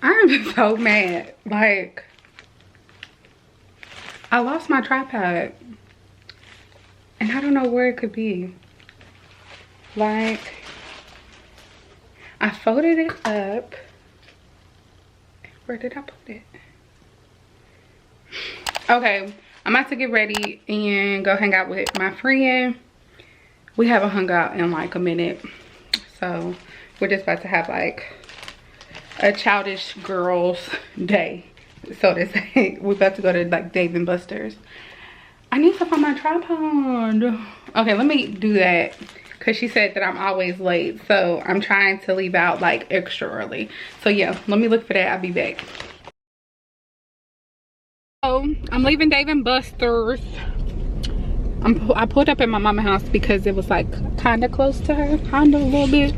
I'm so mad. Like, I lost my tripod and I don't know where it could be. Like, I folded it up. Where did I put it? Okay, I'm about to get ready and go hang out with my friend. We haven't hung out in like a minute, so we're just about to have like a childish girls day, so to say. We're about to go to like Dave and Buster's. I need to find my tripod. Okay, let me do that because she said that I'm always late, so I'm trying to leave out like extra early. So yeah, let me look for that. I'll be back. So I'm leaving Dave and Buster's. I pulled up at my mama's house because it was like kind of close to her, kind of a little bit.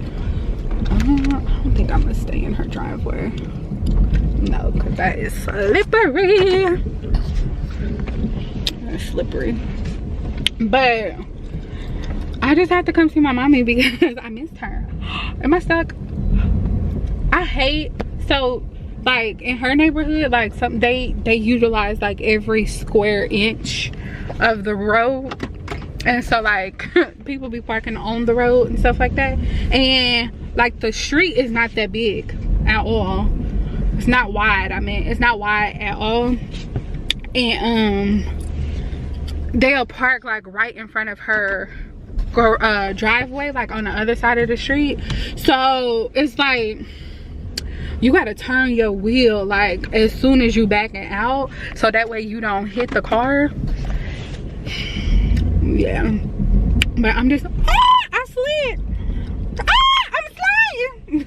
I don't think I'm gonna stay in her driveway. No, because that is slippery. That's slippery. But I just had to come see my mommy because I missed her. Am I stuck? I hate, so like in her neighborhood, like they utilize like every square inch of the road, and so like people be parking on the road and stuff like that, and like the street is not that big at all. It's not wide. I mean, it's not wide at all. And they'll park like right in front of her driveway, like on the other side of the street. So it's like you gotta turn your wheel like as soon as you backing out, so that way you don't hit the car. Yeah, but I'm just, I slid. I'm sliding.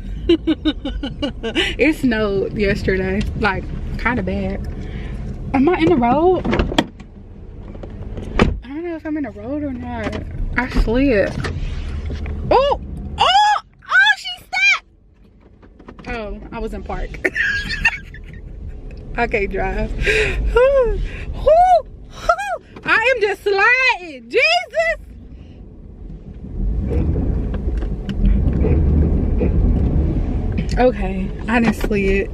It snowed yesterday, like kind of bad. Am I in the road? I don't know if I'm in the road or not. I slid. Oh, she stopped. Oh, I was in park. I can't drive. I am just sliding. Jesus. Okay, I done slid.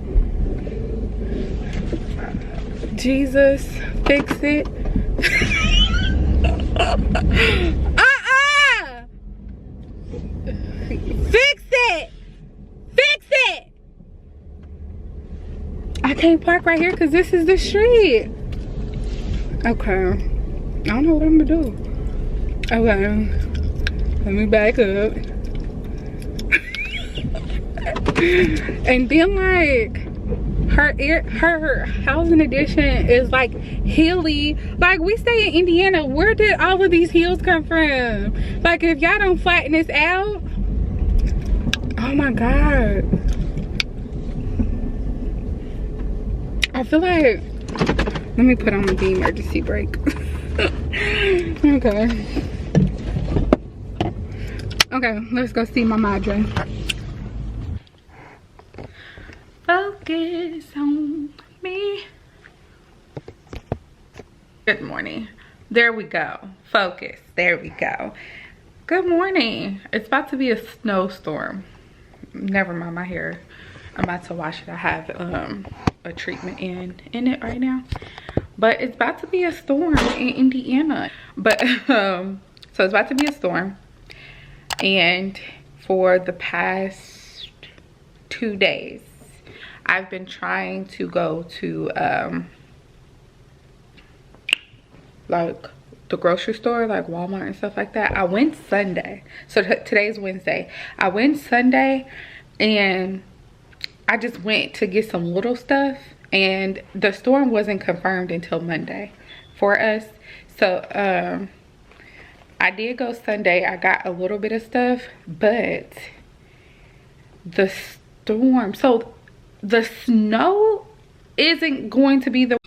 Jesus, fix it. Fix it. Fix it. I can't park right here because this is the street. Okay. I don't know what I'm gonna do. Okay. Let me back up. And then like her housing addition is like hilly. Like, we stay in Indiana. Where did all of these hills come from? Like, if y'all don't flatten this out, oh my god, I feel like, let me put on the emergency brake. Okay, let's go see my madre. Focus on me. Good morning. There we go. Focus. There we go. Good morning. It's about to be a snowstorm. Never mind my hair. I'm about to wash it. I have a treatment in it right now. But it's about to be a storm in Indiana. But so it's about to be a storm. And for the past 2 days, I've been trying to go to like the grocery store, like Walmart and stuff like that. I went Sunday. So today's Wednesday. I went Sunday and I just went to get some little stuff, and the storm wasn't confirmed until Monday for us. So I did go Sunday. I got a little bit of stuff, but the storm, so the snow isn't going to be the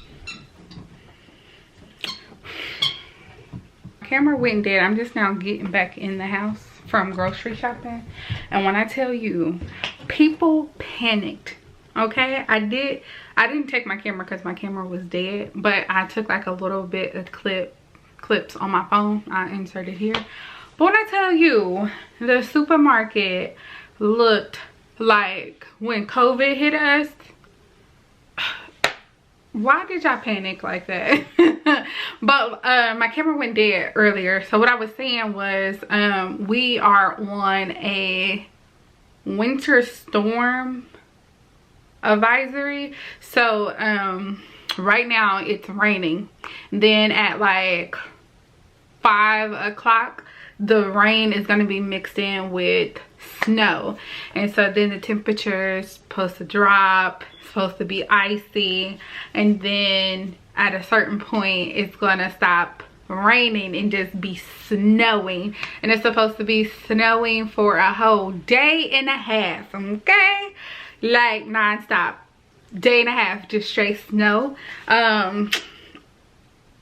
camera went dead. I'm just now getting back in the house from grocery shopping, and when I tell you, people panicked. Okay, I didn't take my camera because my camera was dead, but I took like a little bit of clips on my phone. I inserted here. But when I tell you, the supermarket looked like when COVID hit us, why did y'all panic like that? But my camera went dead earlier. So what I was saying was we are on a winter storm advisory. So right now it's raining. Then at like 5 o'clock the rain is going to be mixed in with snow, and so then the temperature is supposed to drop. It's supposed to be icy, and then at a certain point it's going to stop raining and just be snowing, and it's supposed to be snowing for a whole day and a half. Okay, like non-stop, day and a half, just straight snow.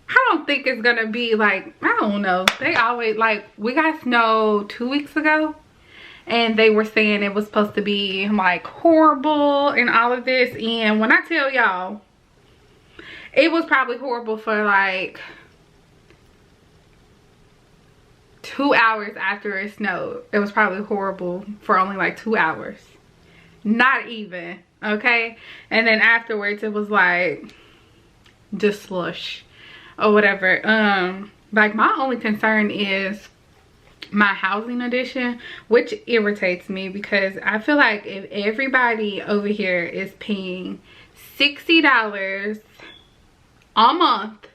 I don't think it's gonna be like, I don't know, they always, like, we got snow 2 weeks ago and they were saying it was supposed to be like horrible and all of this, and when I tell y'all, it was probably horrible for like 2 hours after it snowed. It was probably horrible for only like 2 hours, not even, okay? And then afterwards it was like just slush or whatever. Like my only concern is my housing addition, which irritates me because I feel like if everybody over here is paying $60 a month,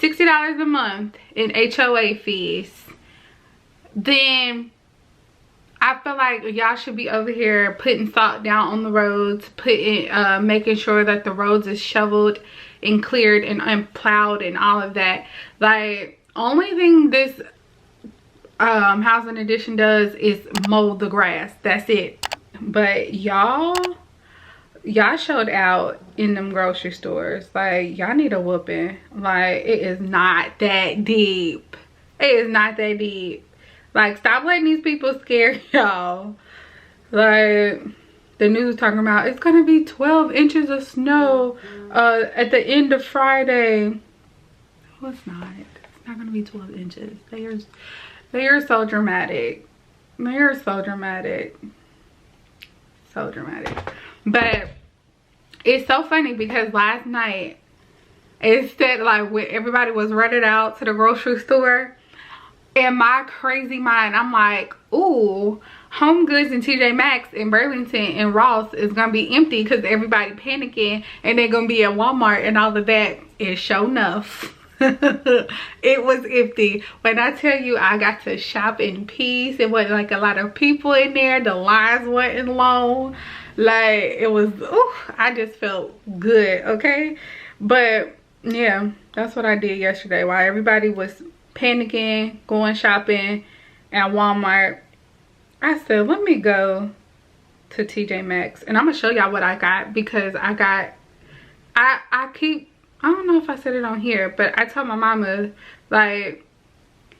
$60 a month in HOA fees, then I feel like y'all should be over here putting salt down on the roads, making sure that the roads is shoveled and cleared and plowed and all of that. Like, only thing this housing addition does is mow the grass. That's it. But y'all showed out in them grocery stores. Like, y'all need a whooping. Like, it is not that deep. It is not that deep. Like, stop letting these people scare y'all. Like, the news talking about it's gonna be 12 inches of snow at the end of Friday. No, it's not. It's not gonna be 12 inches. They are so dramatic. They are so dramatic. So dramatic. But it's so funny because last night, instead, like, when everybody was running out to the grocery store, in my crazy mind, I'm like, ooh, Home Goods and TJ Maxx in Burlington and Ross is gonna be empty because everybody panicking, and they're gonna be at Walmart and all of that. Is sure enough, it was empty. When I tell you I got to shop in peace, it wasn't like a lot of people in there, the lines wasn't long, like it was, ooh, I just felt good, okay? But yeah, that's what I did yesterday while everybody was panicking, going shopping at Walmart. I said, let me go to TJ Maxx, and I'm gonna show y'all what I got, because I don't know if I said it on here, but I told my mama, like,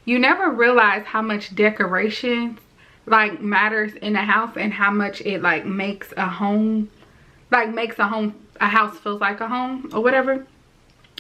you never realize how much decorations like matters in a house, and how much it like makes a home, a house feels like a home or whatever.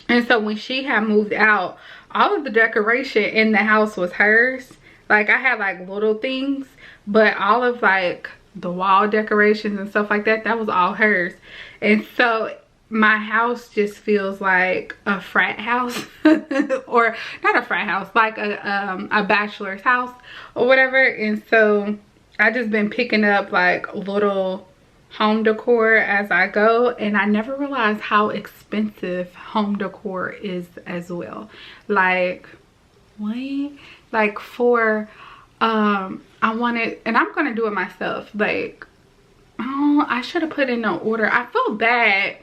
And so when she had moved out, all of the decoration in the house was hers. Like, I had like little things, but all of like the wall decorations and stuff like that, that was all hers. And so my house just feels like a frat house or not a frat house, like a bachelor's house or whatever. And so I just been picking up like little home decor as I go, and I never realized how expensive home decor is as well. Like, what? Like, for I wanted, and I'm gonna do it myself, like, oh, I should have put in an order. I feel bad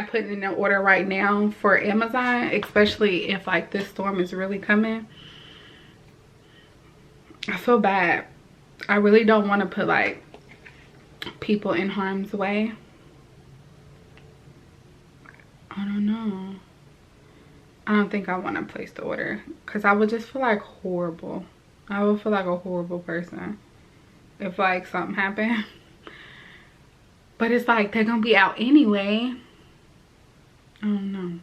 putting in an order right now for Amazon, especially if like this storm is really coming. I feel bad. I really don't want to put like people in harm's way. I don't know. I don't think I want to place the order, because I would just feel like horrible. I would feel like a horrible person if like something happened. But it's like they're gonna be out anyway. I don't know.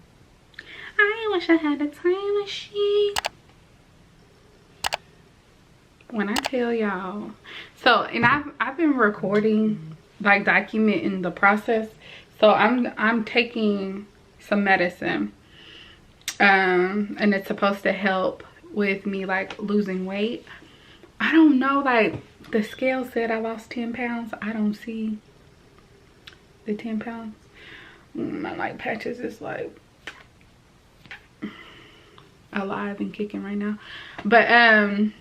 I wish I had a time machine. When I tell y'all, so, and I've been recording, like documenting the process. So I'm taking some medicine, and it's supposed to help with me like losing weight. I don't know, like the scale said I lost 10 pounds. I don't see the 10 pounds. My like patches is like alive and kicking right now, but I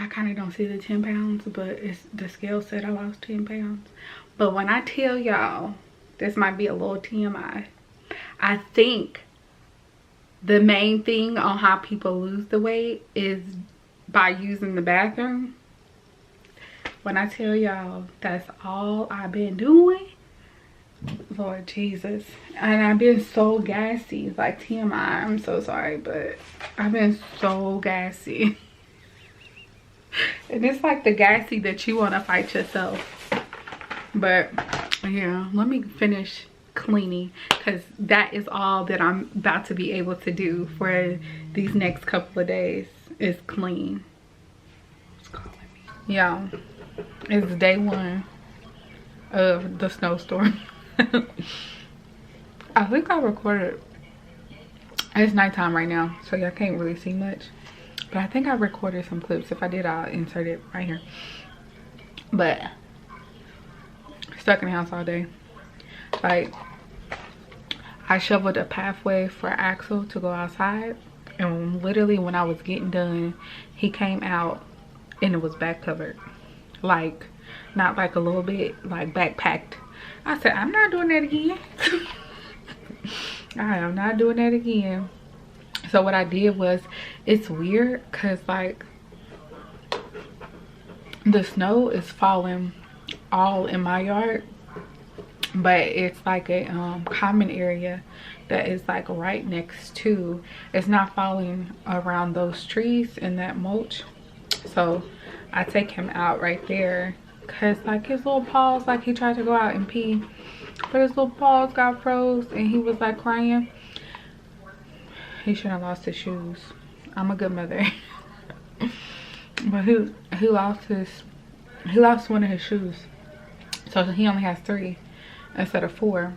kind of don't see the 10 pounds, but it's the scale said I lost 10 pounds. But when I tell y'all, this might be a little TMI, I think the main thing on how people lose the weight is by using the bathroom. When I tell y'all that's all I've been doing, Lord Jesus. And I've been so gassy, like TMI, I'm so sorry, but I've been so gassy. And it's like the gassy that you want to fight yourself. But yeah, let me finish cleaning, because that is all that I'm about to be able to do for these next couple of days is clean. It's calling me. Yeah, it's day 1 of the snowstorm. I think I recorded, it's nighttime right now, so y'all can't really see much, but I think I recorded some clips. If I did, I'll insert it right here. But stuck in the house all day. Like, I shoveled a pathway for Axel to go outside, and literally when I was getting done, he came out and it was back covered. Like, not like a little bit, like backpacked. I said, I'm not doing that again. I am not doing that again. So what I did was, it's weird because like the snow is falling all in my yard, but it's like a common area that is like right next to, it's not falling around those trees and that mulch. So I take him out right there, because like his little paws, like he tried to go out and pee, but his little paws got froze and he was like crying. He shouldn't have lost his shoes. I'm a good mother. But he lost one of his shoes, so he only has 3 instead of 4.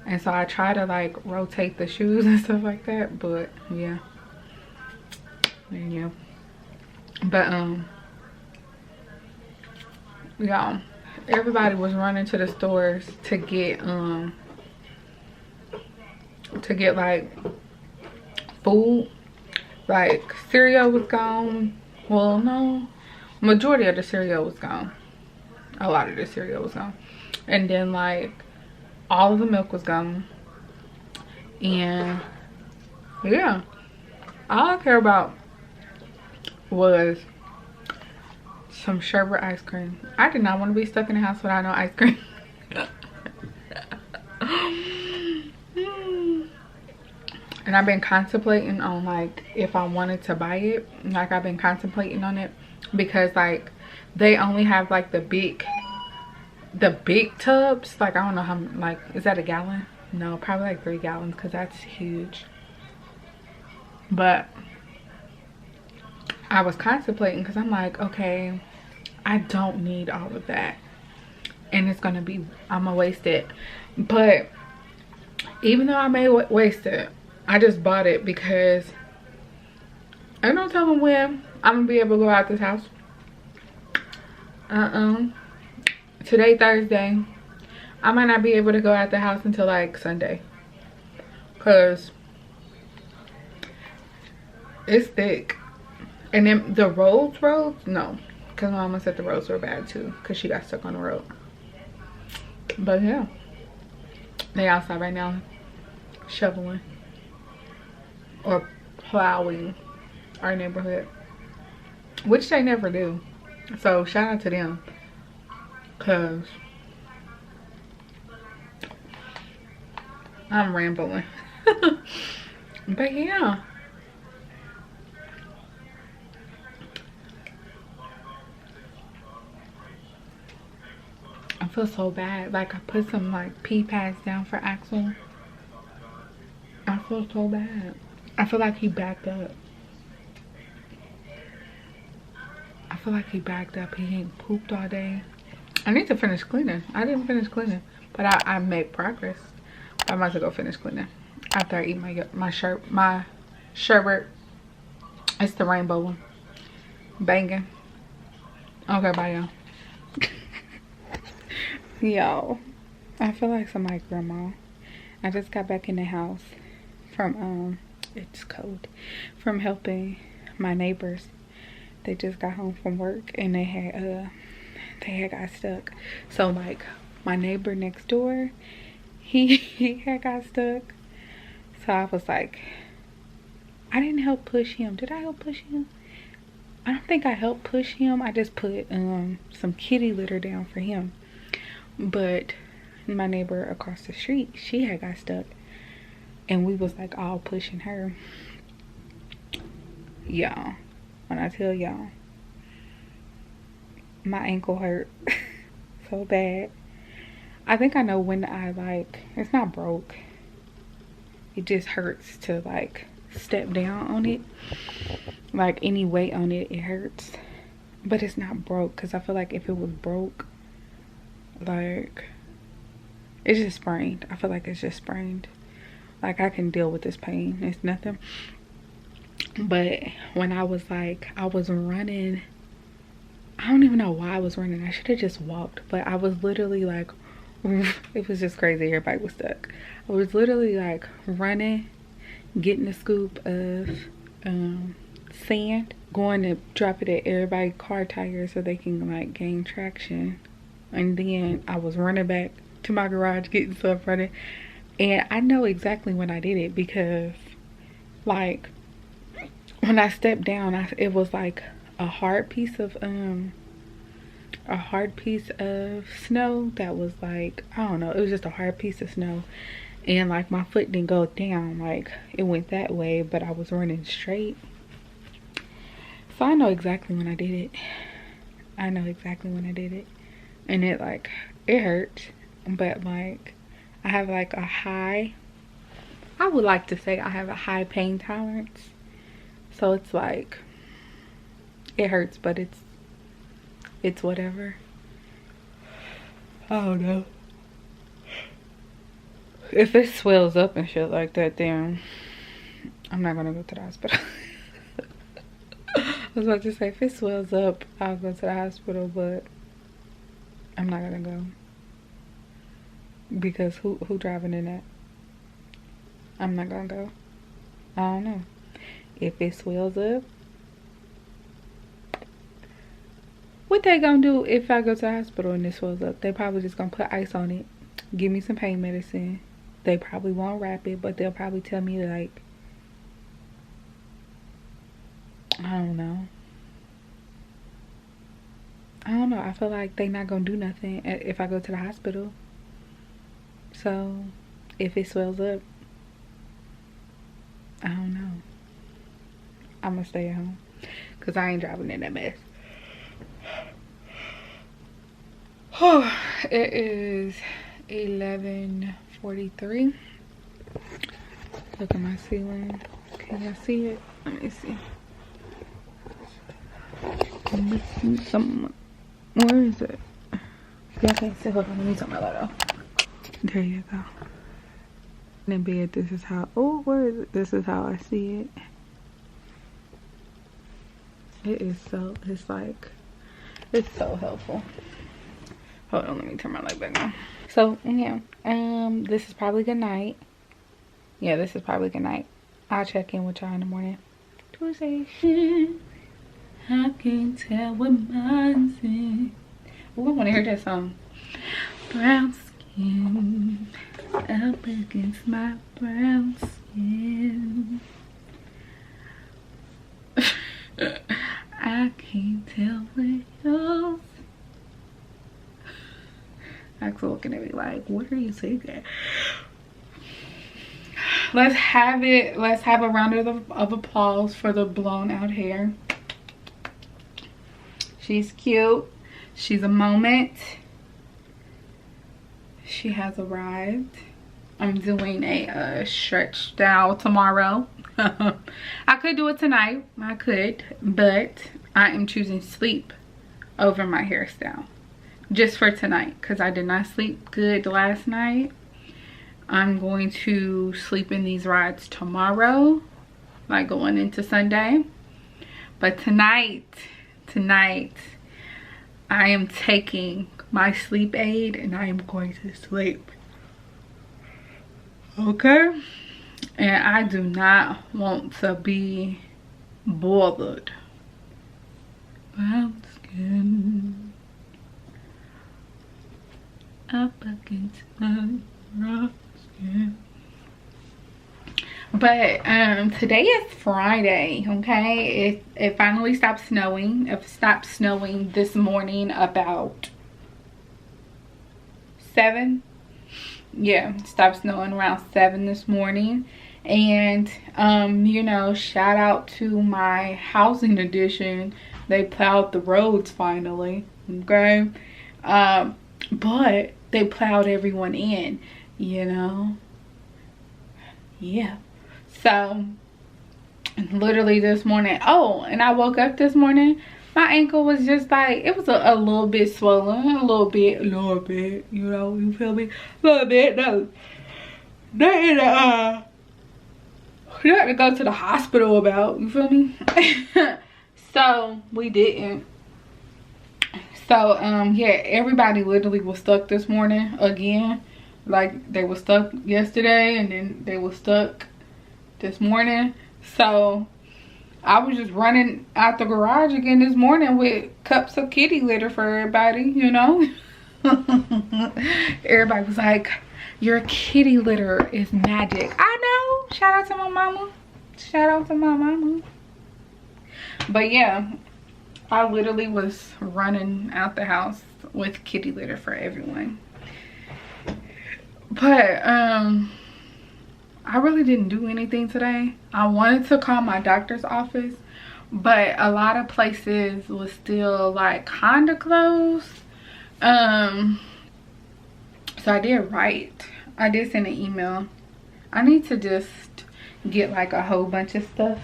And so I try to like rotate the shoes and stuff like that, but yeah. But y'all, everybody was running to the stores to get like food. Like cereal was gone. Well, no, majority of the cereal was gone. A lot of the cereal was gone. And then like all of the milk was gone. And yeah, all I care about was some sherbet ice cream. I did not want to be stuck in the house without no ice cream. And I've been contemplating on like if I wanted to buy it. Like I've been contemplating on it, because like they only have like the big tubs. Like I don't know how, like, is that a gallon? No, probably like 3 gallons, because that's huge. But I was contemplating, because I'm like, okay, I don't need all of that, and it's gonna be, I'm gonna waste it. But even though I may waste it, I just bought it because I don't tell them when I'm gonna be able to go out this house. Today, Thursday, I might not be able to go out the house until like Sunday, because it's thick. And then the roads, no, because my mama said the roads were bad too, because she got stuck on the road. But yeah, they outside right now shoveling or plowing our neighborhood, which they never do. So shout out to them, because I'm rambling. But yeah, I feel so bad. Like I put some like pee pads down for Axel. I feel so bad. I feel like he backed up. He ain't pooped all day. I need to finish cleaning. I didn't finish cleaning, but I made progress. I might as well go finish cleaning after I eat my sherbet. It's the rainbow one. Banging. Okay, bye y'all. Yo, I feel like somebody's grandma. I just got back in the house from it's cold, from helping my neighbors. They just got home from work and they had got stuck. So like my neighbor next door, he had got stuck. So I was like, I didn't help push him. Did I help push him? I don't think I helped push him. I just put some kitty litter down for him. But my neighbor across the street, she had got stuck. And we was like all pushing her. Y'all, when I tell y'all, my ankle hurt so bad. I think I know when it's not broke. It just hurts to like step down on it. Like any weight on it, it hurts. But it's not broke, because I feel like if it was broke, like, it's just sprained. I feel like it's just sprained. Like I can deal with this pain. It's nothing. But when I was running, I don't even know why I was running. I should have just walked. But I was literally like, it was just crazy. Everybody was stuck. I was literally like running, getting a scoop of sand, going to drop it at everybody's car tires so they can like gain traction. And then I was running back to my garage, getting stuff running. And I know exactly when I did it, because like when I stepped down, it was like a hard piece of snow that was like, I don't know, it was just a hard piece of snow. And like my foot didn't go down, like it went that way, but I was running straight. So I know exactly when I did it. I know exactly when I did it. And it like, it hurt, but like I have like a high, I would like to say I have a high pain tolerance. So it's like, it hurts, but it's whatever. I don't know. If it swells up and shit like that, then I'm not gonna go to the hospital. I was about to say, if it swells up, I'll go to the hospital, but I'm not gonna go. Because who driving in that? I'm not gonna go. I don't know. If it swells up, what they gonna do if I go to the hospital and it swells up? They probably just gonna put ice on it, give me some pain medicine. They probably won't wrap it, but they'll probably tell me like, I don't know. I feel like they not gonna do nothing if I go to the hospital. So if it swells up, I don't know. I'm gonna stay at home, because I ain't driving in that mess. It is 11:43. Look at my ceiling. Can y'all see it? Let me see. Where is it? Y'all can't see. Hold on, let me turn my light off. There you go. In bed, this is how, oh, where is it? This is how I see it. It is so, it's like, it's so helpful. Hold on, let me turn my light back on. So, yeah, this is probably good night. Yeah, this is probably good night. I'll check in with y'all in the morning. Tuesday. I can't tell what mine's in. Oh, I want to hear that song. Brown skin up against my brown skin. I can't tell what yours. Axel looking at me like, what are you saying? Let's have it. Let's have a round of applause for the blown out hair. She's cute. She's a moment. She has arrived. I'm doing a stretch style tomorrow. I could do it tonight. I could, but I am choosing sleep over my hairstyle. just for tonight, because I did not sleep good last night. I'm going to sleep in these rides tomorrow, like going into Sunday. But tonight I am taking my sleep aid and I am going to sleep. Okay? And I do not want to be bothered. Brown skin up against my rough skin. But today is Friday, okay? It finally stopped snowing. It stopped snowing this morning about 7. Yeah, it stopped snowing around 7 this morning. And you know, shout out to my housing edition. They plowed the roads finally, okay? But they plowed everyone in, you know? Yeah. So literally this morning, oh, and I woke up this morning, my ankle was just like, it was a little bit swollen, a little bit, you know, you feel me? A little bit, no. Nothing to go to the hospital about, you feel me? So we didn't. So yeah, everybody literally was stuck this morning again. Like they were stuck yesterday and then they were stuck this morning. So I was just running out the garage again this morning with cups of kitty litter for everybody, you know. Everybody was like, your kitty litter is magic. I know. Shout out to my mama. Shout out to my mama. But yeah, I literally was running out the house with kitty litter for everyone. But I really didn't do anything today. I wanted to call my doctor's office, but a lot of places was still like kind of closed. So I did write. I did send an email. I need to just get like a whole bunch of stuff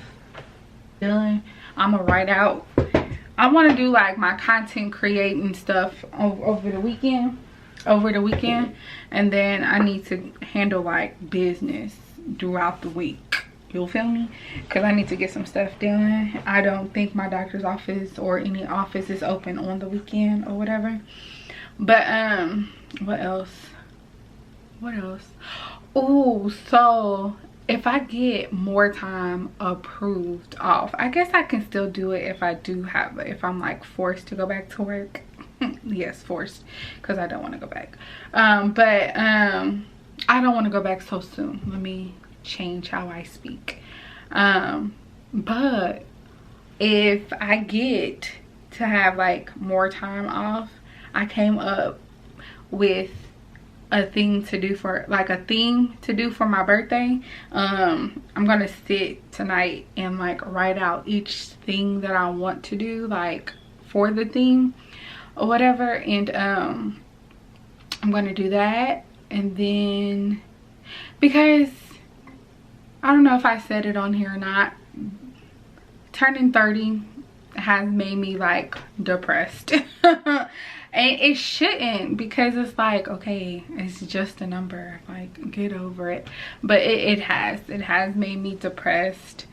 done. I'm gonna write out. I want to do like my content creating stuff over the weekend. And then I need to handle like business throughout the week. You'll feel me? Because I need to get some stuff done. I don't think my doctor's office or any office is open on the weekend or whatever. But what else? Oh, so if I get more time approved off, I guess I can still do it if I'm like forced to go back to work. Yes, forced, because I don't want to go back. But I don't want to go back so soon. Let me change how I speak. But if I get to have like more time off, I came up with a thing to do for my birthday. I'm gonna sit tonight and like write out each thing that I want to do, like for the theme or whatever. And I'm gonna do that. And then, because I don't know if I said it on here or not, turning 30 has made me like depressed. And it shouldn't, because it's like, okay, it's just a number, like get over it. But it has made me depressed.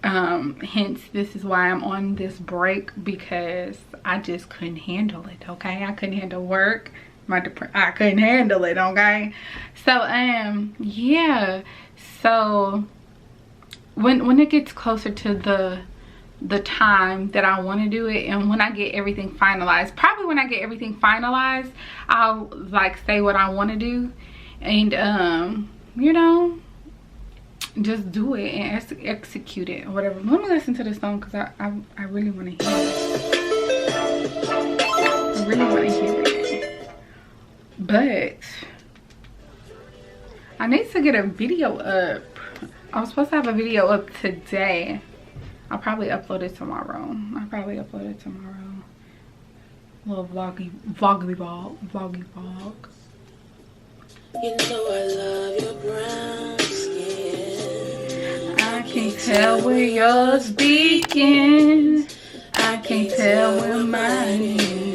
Hence this is why I'm on this break, because I just couldn't handle it. Okay, I couldn't handle work, I couldn't handle it. Okay, so yeah, so when it gets closer to the time that I want to do it, and when I get everything finalized, probably when I get everything finalized, I'll like say what I want to do, and you know, just do it and execute it or whatever. Let me listen to this song, because I really want to hear it. I really want to hear it. But I need to get a video up. I was supposed to have a video up today. I'll probably upload it tomorrow. Little vloggy vlog. You know I love your brown skin. I can't tell where yours begins. I can't tell where mine is.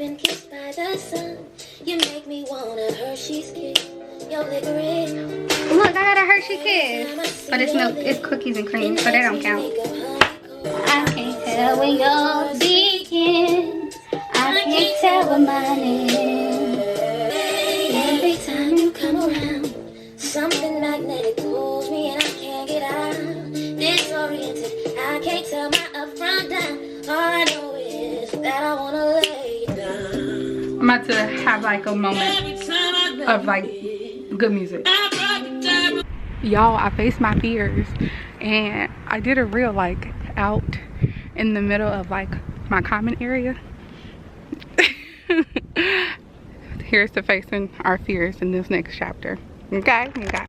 been kissed by the sun. You make me want a Hershey's kiss. Your licorice. Look, I got a Hershey kiss. But it's milk, it's cookies and cream, so they don't count. I can't tell when you're speaking. I can't tell what mine is. Every time you come around, something magnetic pulls me and I can't get out. Disoriented, I can't tell my up from down. All I know is that I wanna lay down. I'm about to have like a moment of like good music. Y'all, I faced my fears and I did a reel like out in the middle of like my common area. Here's to facing our fears in this next chapter. Okay?